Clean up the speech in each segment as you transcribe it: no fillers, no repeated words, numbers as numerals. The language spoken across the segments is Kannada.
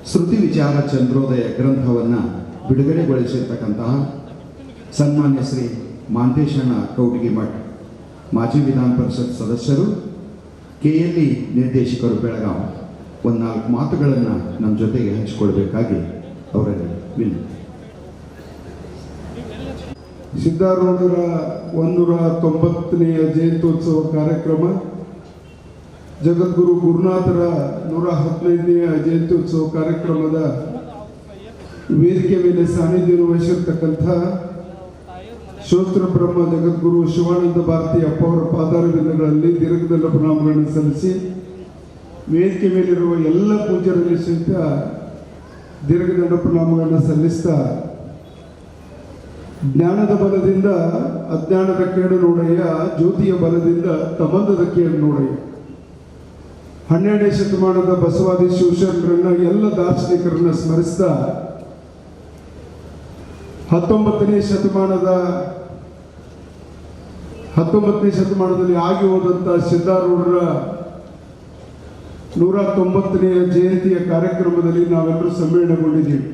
ಶ್ರುತಿ ವಿಚಾರ ಚಂದ್ರೋದಯ ಗ್ರಂಥವನ್ನು ಬಿಡುಗಡೆಗೊಳಿಸಿರ್ತಕ್ಕಂತಹ ಸನ್ಮಾನ್ಯ ಶ್ರೀ ಮಾಂತೇಶಣ್ಣ ಕೌಟಿಗಿಮಠ್ ಮಾಜಿ ವಿಧಾನ ಪರಿಷತ್ ಸದಸ್ಯರು, KLE ನಿರ್ದೇಶಕರು ಬೆಳಗಾವಿ, ಒಂದು 4 ಮಾತುಗಳನ್ನು ನಮ್ಮ ಜೊತೆಗೆ ಹಂಚಿಕೊಳ್ಬೇಕಾಗಿ ಅವರಲ್ಲಿ ವಿನಂತಿ. ಸಿದ್ಧಾರೂಢರ 190ನೇ ಜಯಂತ್ಯೋತ್ಸವ ಕಾರ್ಯಕ್ರಮ, ಜಗದ್ಗುರು ಗುರುನಾಥರ 115ನೇ ಜಯಂತ್ಯೋತ್ಸವ ಕಾರ್ಯಕ್ರಮದ ವೇದಿಕೆ ಮೇಲೆ ಸಾನ್ನಿಧ್ಯ ವಹಿಸಿರ್ತಕ್ಕಂಥ ಶ್ರೋತ್ರ ಬ್ರಹ್ಮ ಜಗದ್ಗುರು ಶಿವಾನಂದ ಭಾರತಿ ಅಪ್ಪ ಅವರ ಪಾದಾರವಿಂದಗಳಲ್ಲಿ ದೀರ್ಘದಂಡ ಪ್ರಣಾಮಗಳನ್ನು ಸಲ್ಲಿಸಿ, ವೇದಿಕೆ ಮೇಲಿರುವ ಎಲ್ಲ ಪೂಜ್ಯರಲ್ಲಿ ಸಹಿತ ದೀರ್ಘದಂಡ ಪ್ರಣಾಮಗಳನ್ನು ಸಲ್ಲಿಸ್ತಾ, ಜ್ಞಾನದ ಬಲದಿಂದ ಅಜ್ಞಾನದ ಕೇಡು ನೋಡಯ್ಯ, ಜ್ಯೋತಿಯ ಬಲದಿಂದ ತಮಂದದ ಕೇಡು ನೋಡಯ್ಯ. 12ನೇ ಶತಮಾನದ ಬಸವಾದಿ ಶಿವಶರಣರನ್ನ ಎಲ್ಲ ದಾರ್ಶನಿಕರನ್ನ ಸ್ಮರಿಸ್ತಾ, 19ನೇ ಶತಮಾನದಲ್ಲಿ ಆಗಿ ಹೋದಂಥ ಸಿದ್ಧಾರೂಢರ 190ನೇ ಜಯಂತಿಯ ಕಾರ್ಯಕ್ರಮದಲ್ಲಿ ನಾವೆಲ್ಲರೂ ಸಮ್ಮೇಳನಗೊಂಡಿದ್ದೀವಿ.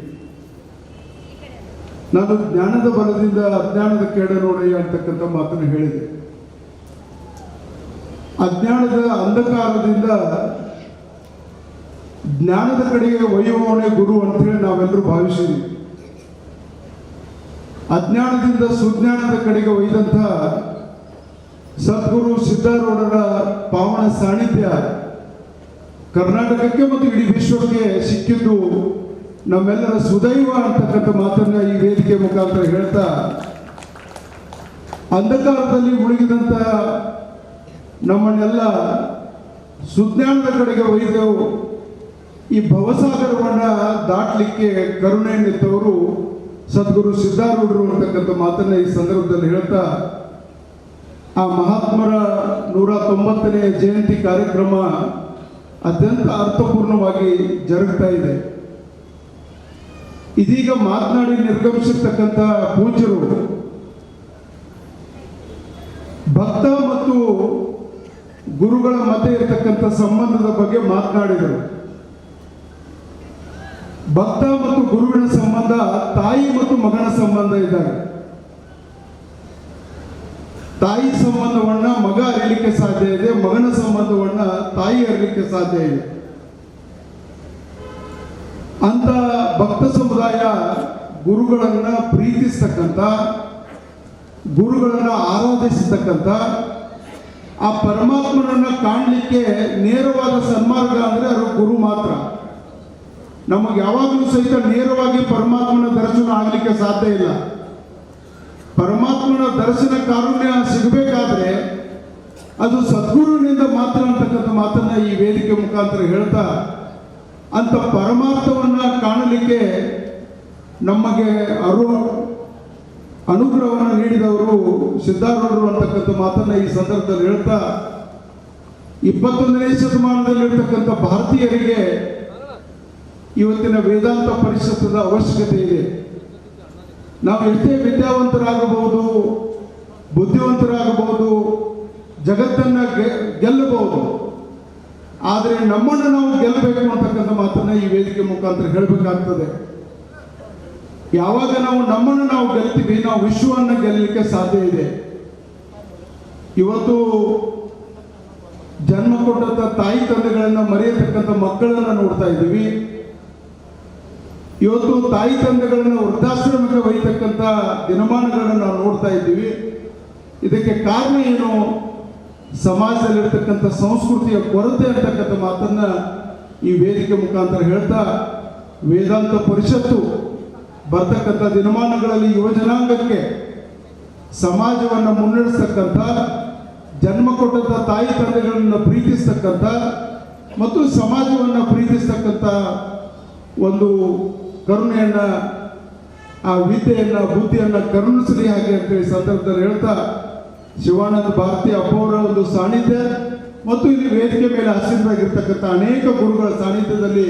ನಾನು ಜ್ಞಾನದ ಬಲದಿಂದ ಅಜ್ಞಾನದ ಕೇಡ ನೋಡಯ್ಯ ಅಂತಕ್ಕಂಥ ಮಾತನ್ನು ಹೇಳಿದೆ. ಅಜ್ಞಾನದ ಅಂಧಕಾರದಿಂದ ಜ್ಞಾನದ ಕಡೆಗೆ ಒಯ್ಯುವವನೇ ಗುರು ಅಂತೇಳಿ ನಾವೆಲ್ಲರೂ ಭಾವಿಸಿದ್ದೀವಿ. ಅಜ್ಞಾನದಿಂದ ಸುಜ್ಞಾನದ ಕಡೆಗೆ ಒಯ್ದಂಥ ಸದ್ಗುರು ಸಿದ್ಧಾರೂಢರ ಪಾವನ ಸಾನ್ನಿಧ್ಯ ಕರ್ನಾಟಕಕ್ಕೆ ಮತ್ತು ಇಡೀ ವಿಶ್ವಕ್ಕೆ ಸಿಕ್ಕಿದ್ದು ನಮ್ಮೆಲ್ಲರ ಸುದೈವ ಅಂತಕ್ಕಂಥ ಮಾತನ್ನ ಈ ವೇದಿಕೆ ಮುಖಾಂತರ ಹೇಳ್ತಾ, ಅಂಧಕಾರದಲ್ಲಿ ಮುಳುಗಿದಂಥ ನಮ್ಮನ್ನೆಲ್ಲ ಸುಜ್ಞಾನದ ಕಡೆಗೆ ಒಯ್ದೆವು. ಈ ಭವಸಾಗರವನ್ನು ದಾಟಲಿಕ್ಕೆ ಕರುಣೆಯನ್ನಿತ್ತವರು ಸದ್ಗುರು ಸಿದ್ಧಾರೂಢರು ಅಂತಕ್ಕಂಥ ಮಾತನ್ನ ಈ ಸಂದರ್ಭದಲ್ಲಿ ಹೇಳ್ತಾ, ಆ ಮಹಾತ್ಮರ 190ನೇ ಜಯಂತಿ ಕಾರ್ಯಕ್ರಮ ಅತ್ಯಂತ ಅರ್ಥಪೂರ್ಣವಾಗಿ ಜರುಗ್ತಾ ಇದೆ. ಇದೀಗ ಮಾತನಾಡಿ ನಿರ್ಗಮಿಸಿರ್ತಕ್ಕಂಥ ಪೂಜ್ಯರು ಭಕ್ತ ಮತ್ತು ಗುರುಗಳ ಮಧ್ಯೆ ಇರತಕ್ಕಂಥ ಸಂಬಂಧದ ಬಗ್ಗೆ ಮಾತನಾಡಿದರು. ಭಕ್ತ ಮತ್ತು ಗುರುವಿನ ಸಂಬಂಧ ತಾಯಿ ಮತ್ತು ಮಗನ ಸಂಬಂಧ ಇದ್ದಾರೆ. ತಾಯಿ ಸಂಬಂಧವನ್ನ ಮಗ ಅರಿಲಿಕ್ಕೆ ಸಾಧ್ಯ ಇದೆ, ಮಗನ ಸಂಬಂಧವನ್ನ ತಾಯಿ ಅರಿಲಿಕ್ಕೆ ಸಾಧ್ಯ ಇದೆ. ಅಂತ ಭಕ್ತ ಸಮುದಾಯ ಗುರುಗಳನ್ನ ಪ್ರೀತಿಸ್ತಕ್ಕಂಥ, ಗುರುಗಳನ್ನ ಆರಾಧಿಸತಕ್ಕಂಥ, ಆ ಪರಮಾತ್ಮನನ್ನ ಕಾಣಲಿಕ್ಕೆ ನೇರವಾದ ಸನ್ಮಾರ್ಗ ಅಂದ್ರೆ ಅದು ಗುರು ಮಾತ್ರ. ನಮಗೆ ಯಾವಾಗಲೂ ಸಹಿತ ನೇರವಾಗಿ ಪರಮಾತ್ಮನ ದರ್ಶನ ಆಗಲಿಕ್ಕೆ ಸಾಧ್ಯ ಇಲ್ಲ. ಪರಮಾತ್ಮನ ದರ್ಶನ ಕಾರುಣ್ಯ ಸಿಗಬೇಕಾದ್ರೆ ಅದು ಸದ್ಗುರುವಿನಿಂದ ಮಾತ್ರ ಅಂತಕ್ಕಂಥ ಮಾತನ್ನ ಈ ವೇದಿಕೆ ಮುಖಾಂತರ ಹೇಳ್ತಾ, ಅಂತ ಪರಮಾರ್ಥವನ್ನ ಕಾಣಲಿಕ್ಕೆ ನಮಗೆ ಅನುಗ್ರಹವನ್ನು ನೀಡಿದವರು ಸಿದ್ಧಾರೂಢರು ಅಂತಕ್ಕಂಥ ಮಾತನ್ನ ಈ ಸಂದರ್ಭದಲ್ಲಿ ಹೇಳ್ತಾ, 21ನೇ ಶತಮಾನದಲ್ಲಿರ್ತಕ್ಕಂಥ ಭಾರತೀಯರಿಗೆ ಇವತ್ತಿನ ವೇದಾಂತ ಪರಿಷತ್ತದ ಅವಶ್ಯಕತೆ ಇದೆ. ನಾವು ಎಷ್ಟೇ ವಿದ್ಯಾವಂತರಾಗಬಹುದು, ಬುದ್ಧಿವಂತರಾಗಬಹುದು, ಜಗತ್ತನ್ನ ಗೆಲ್ಲಬಹುದು, ಆದರೆ ನಮ್ಮನ್ನು ನಾವು ಗೆಲ್ಲಬೇಕು ಅಂತಕ್ಕಂಥ ಮಾತನ್ನ ಈ ವೇದಿಕೆ ಮುಖಾಂತರ ಹೇಳಬೇಕಾಗ್ತದೆ. ಯಾವಾಗ ನಾವು ನಮ್ಮನ್ನು ನಾವು ಗೆಲ್ತೀವಿ, ನಾವು ವಿಶ್ವವನ್ನು ಗೆಲ್ಲಲಿಕ್ಕೆ ಸಾಧ್ಯ ಇದೆ. ಇವತ್ತು ಜನ್ಮ ಕೊಟ್ಟಂತ ತಾಯಿ ತಂದೆಗಳನ್ನ ಮರೆಯತಕ್ಕಂಥ ಮಕ್ಕಳನ್ನ ನೋಡ್ತಾ ಇದ್ದೀವಿ. ಇವತ್ತು ತಾಯಿ ತಂದೆಗಳನ್ನ ವೃದ್ಧಾಶ್ರಮಕ್ಕೆ ಒಯ್ಯತಕ್ಕಂಥ ದಿನಮಾನಗಳನ್ನು ನಾವು ನೋಡ್ತಾ ಇದ್ದೀವಿ. ಇದಕ್ಕೆ ಕಾರಣ ಏನು? ಸಮಾಜದಲ್ಲಿರ್ತಕ್ಕಂಥ ಸಂಸ್ಕೃತಿಯ ಕೊರತೆ ಅಂತಕ್ಕಂಥ ಮಾತನ್ನ ಈ ವೇದಿಕೆ ಮುಖಾಂತರ ಹೇಳ್ತಾ, ವೇದಾಂತ ಪರಿಷತ್ತು ಬರ್ತಕ್ಕಂಥ ದಿನಮಾನಗಳಲ್ಲಿ ಯುವಜನಾಂಗಕ್ಕೆ ಸಮಾಜವನ್ನು ಮುನ್ನಡೆಸ್ತಕ್ಕಂಥ, ಜನ್ಮ ಕೊಟ್ಟಂಥ ತಾಯಿ ತಂದೆಗಳನ್ನು ಪ್ರೀತಿಸ್ತಕ್ಕಂಥ ಮತ್ತು ಸಮಾಜವನ್ನು ಪ್ರೀತಿಸ್ತಕ್ಕಂಥ ಒಂದು ಕರುಣೆಯನ್ನ, ಆ ವಿದ್ಯೆಯನ್ನ, ಬುದ್ಧಿಯನ್ನ ಕರುಣಿಸಲಿ ಹಾಗೆ ಅಂತೇಳಿ ಸಂದರ್ಭದಲ್ಲಿ ಹೇಳ್ತಾ, ಶಿವಾನಂದ ಭಾರತಿ ಅಪ್ಪ ಅವರ ಒಂದು ಸಾನ್ನಿಧ್ಯ ಮತ್ತು ಇಲ್ಲಿ ವೇದಿಕೆ ಮೇಲೆ ಆಸೀನರಾಗಿರ್ತಕ್ಕಂಥ ಅನೇಕ ಗುರುಗಳ ಸಾನ್ನಿಧ್ಯದಲ್ಲಿ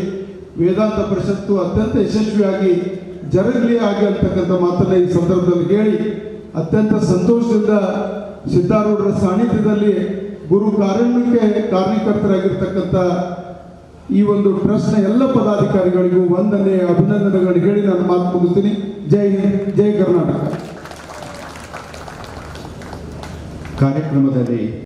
ವೇದಾಂತ ಪರಿಷತ್ತು ಅತ್ಯಂತ ಯಶಸ್ವಿಯಾಗಿ ಜರುಗಲಿ ಆಗಿ ಅಂತಕ್ಕಂಥ ಮಾತನ್ನ ಈ ಸಂದರ್ಭದಲ್ಲಿ ಹೇಳಿ, ಅತ್ಯಂತ ಸಂತೋಷದಿಂದ ಸಿದ್ಧಾರೂಢರ ಸಾನ್ನಿಧ್ಯದಲ್ಲಿ ಗುರು ಕಾರ್ಯಕ್ಕೆ ಕಾರಣೀಕರ್ತರಾಗಿರ್ತಕ್ಕಂಥ ಈ ಒಂದು ಟ್ರಸ್ಟ್ನ ಎಲ್ಲ ಪದಾಧಿಕಾರಿಗಳಿಗೂ ವಂದನೆ ಅಭಿನಂದನೆಗಳನ್ನು ಹೇಳಿ ನಾನು ಮಾತು ಮುಗಿಸ್ತೀನಿ. ಜೈ ಹಿಂದ್, ಜೈ ಕರ್ನಾಟಕ. ಕಾರ್ಯಕ್ರಮದಲ್ಲಿ